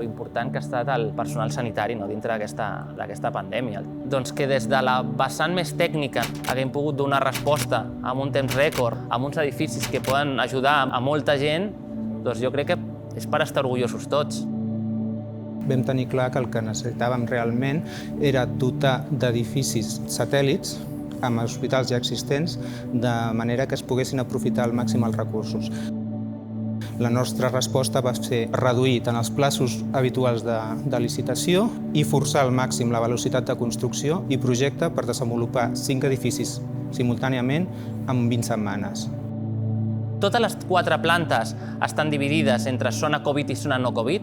lo important que ha estat el personal sanitari dintre d'aquesta pandèmia. Doncs que des de la vessant més tècnica haguem pogut donar resposta amb un temps rècord, amb uns edificis que poden ajudar a molta gent, doncs jo crec que és per estar orgullosos tots. Vam tenir clar que el que necessitàvem realment era dotar d'edificis satèl·lits amb hospitals ja existents, de manera que es poguessin aprofitar al màxim els recursos. La nostra resposta va ser reduir tant els plaços habituals de licitació i forçar al màxim la velocitat de construcció i projecte per desenvolupar 5 edificis simultàniament en 20 setmanes. Totes les 4 plantes estan dividides entre zona Covid i zona no Covid.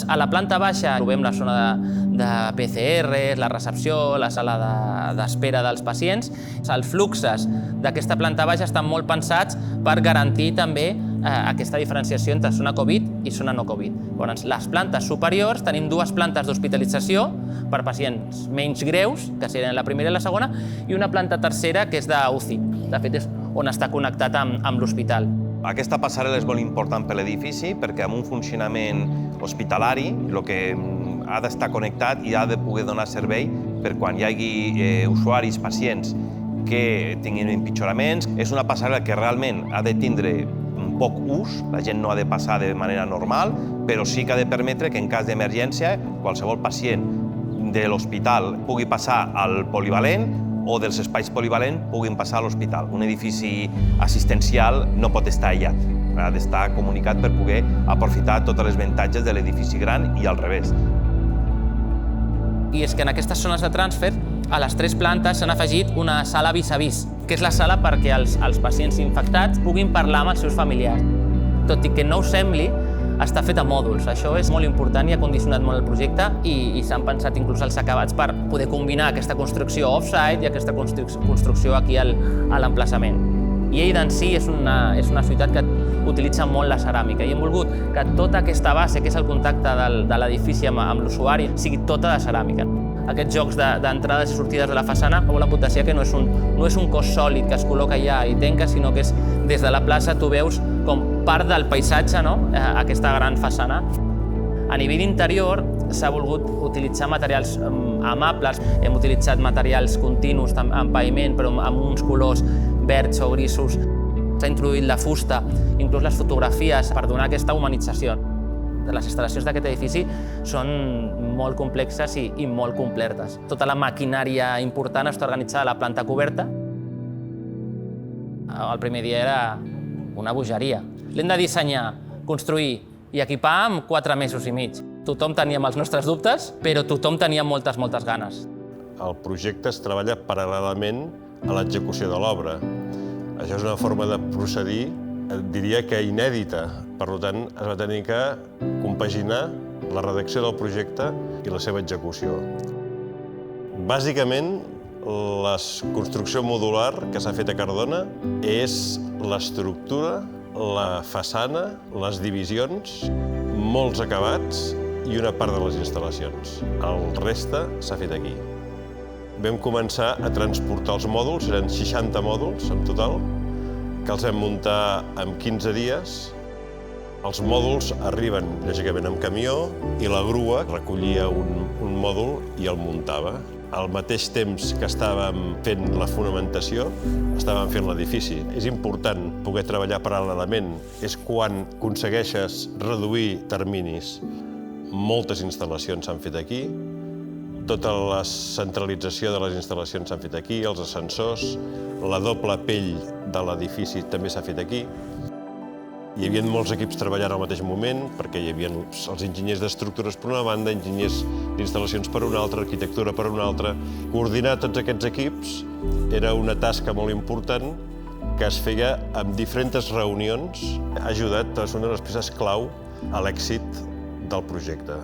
A la planta baixa trobem la zona de PCR, la recepció, la sala d'espera dels pacients. Els fluxos d'aquesta planta baixa estan molt pensats per garantir també aquesta diferenciació entre zona Covid i zona no Covid. Les plantes superiors tenim 2 plantes d'hospitalització per pacients menys greus, que serien la primera i la segona, i una planta tercera que és d'UCI. De fet, és on està connectat amb l'hospital. Aquesta passarel·la és molt important per l'edifici perquè amb un funcionament hospitalari el que ha d'estar connectat i ha de poder donar servei per quan hi hagi usuaris, pacients que tinguin empitjoraments. És una passarel·la que realment ha de tindre poc ús, la gent no ha de passar de manera normal, però sí que ha de permetre que en cas d'emergència qualsevol pacient de l'hospital pugui passar al polivalent o dels espais polivalents puguin passar a l'hospital. Un edifici assistencial no pot estar aïllat, ha d'estar comunicat per poder aprofitar tots els avantatges de l'edifici gran i al revés. I és que en aquestes zones de transfer, a les 3 plantes s'han afegit una sala vis-a-vis, que és la sala perquè els pacients infectats puguin parlar amb els seus familiars. Tot i que no us sembli, està fet a mòduls. Això és molt important i ha condicionat molt el projecte i s'han pensat inclús els acabats per poder combinar aquesta construcció off-site i aquesta construcció aquí a l'emplaçament. Lleida en si és una ciutat que utilitza molt la ceràmica i hem volgut que tota aquesta base, que és el contacte de l'edifici amb l'usuari, sigui tota de ceràmica. Aquests jocs d'entrades i sortides de la façana volen potenciar que no és un cos sòlid que es col·loca allà i tanca, sinó que és des de la plaça tu veus com part del paisatge aquesta gran façana. A nivell interior s'ha volgut utilitzar materials amables, hem utilitzat materials continus en paviment però amb uns colors verds o grisos. S'ha introduït la fusta, inclús les fotografies per donar aquesta humanització. Les instal·lacions d'aquest edifici són molt complexes i molt completes. Tota la maquinària important està organitzada a la planta coberta. El primer dia era una bogeria. L'hem de dissenyar, construir i equipar en 4 mesos i mig. Tothom teníem els nostres dubtes, però tothom tenia moltes ganes. El projecte es treballa paral·lelament a l'execució de l'obra. Això és una forma de procedir, diria que inèdita. Per tant, es va tenir que compaginar la redacció del projecte i la seva execució. Bàsicament, la construcció modular que s'ha fet a Cardona és l'estructura, la façana, les divisions, molts acabats i una part de les instal·lacions. El reste s'ha fet aquí. Vam començar a transportar els mòduls, eren 60 mòduls en total, que els vam muntar en 15 dies. Els mòduls arriben, lògicament, amb camió i la grua recollia un mòdul i el muntava. Al mateix temps que estàvem fent la fonamentació, estàvem fent l'edifici. És important poder treballar paral·lelament. És quan aconsegueixes reduir terminis. Moltes instal·lacions s'han fet aquí. Tota la centralització de les instal·lacions s'han fet aquí, els ascensors, la doble pell de l'edifici també s'ha fet aquí. Hi havia molts equips treballant al mateix moment, perquè hi havia els enginyers d'estructures per una banda, enginyers d'instal·lacions per una altra, arquitectura per una altra. Coordinar tots aquests equips era una tasca molt important que es feia amb diferents reunions. Ha ajudat, és una de les peces clau a l'èxit del projecte.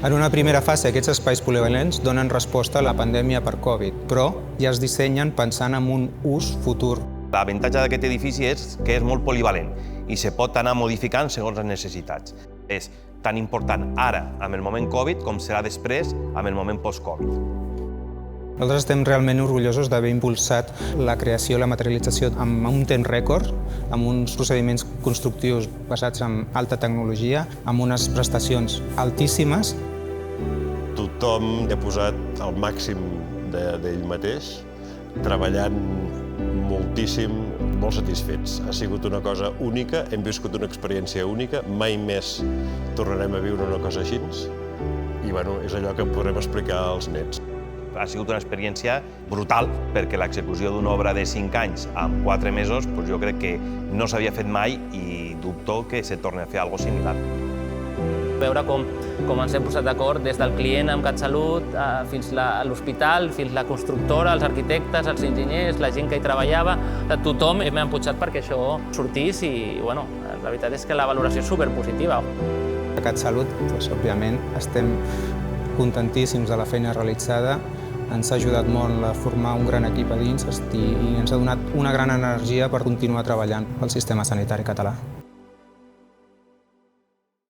En una primera fase, aquests espais polivalents donen resposta a la pandèmia per Covid, però ja es dissenyen pensant en un ús futur. L'avantatge d'aquest edifici és que és molt polivalent i se pot anar modificant segons les necessitats. És tan important ara, amb el moment Covid, com serà després, amb el moment post-Covid. Nosaltres estem realment orgullosos d'haver impulsat la creació i la materialització amb un temps rècord, amb uns procediments constructius basats en alta tecnologia, amb unes prestacions altíssimes. Tothom ha posat el màxim d'ell mateix, treballant moltíssim, molt satisfets. Ha sigut una cosa única, hem viscut una experiència única, mai més tornarem a viure una cosa així i és allò que podrem explicar als nets. Ha sigut una experiència brutal, perquè l'execució d'una obra de 5 anys en 4 mesos jo crec que no s'havia fet mai i dubto que se torni a fer alguna cosa similar. Veure com ens hem posat d'acord des del client amb CatSalut fins a l'hospital, fins la constructora, els arquitectes, els enginyers, la gent que hi treballava, tothom hem empujat perquè això sortís i la veritat és que la valoració és superpositiva. A CatSalut, òbviament, estem contentíssims de la feina realitzada. Ens ha ajudat molt a formar un gran equip a dins i ens ha donat una gran energia per continuar treballant al sistema sanitari català.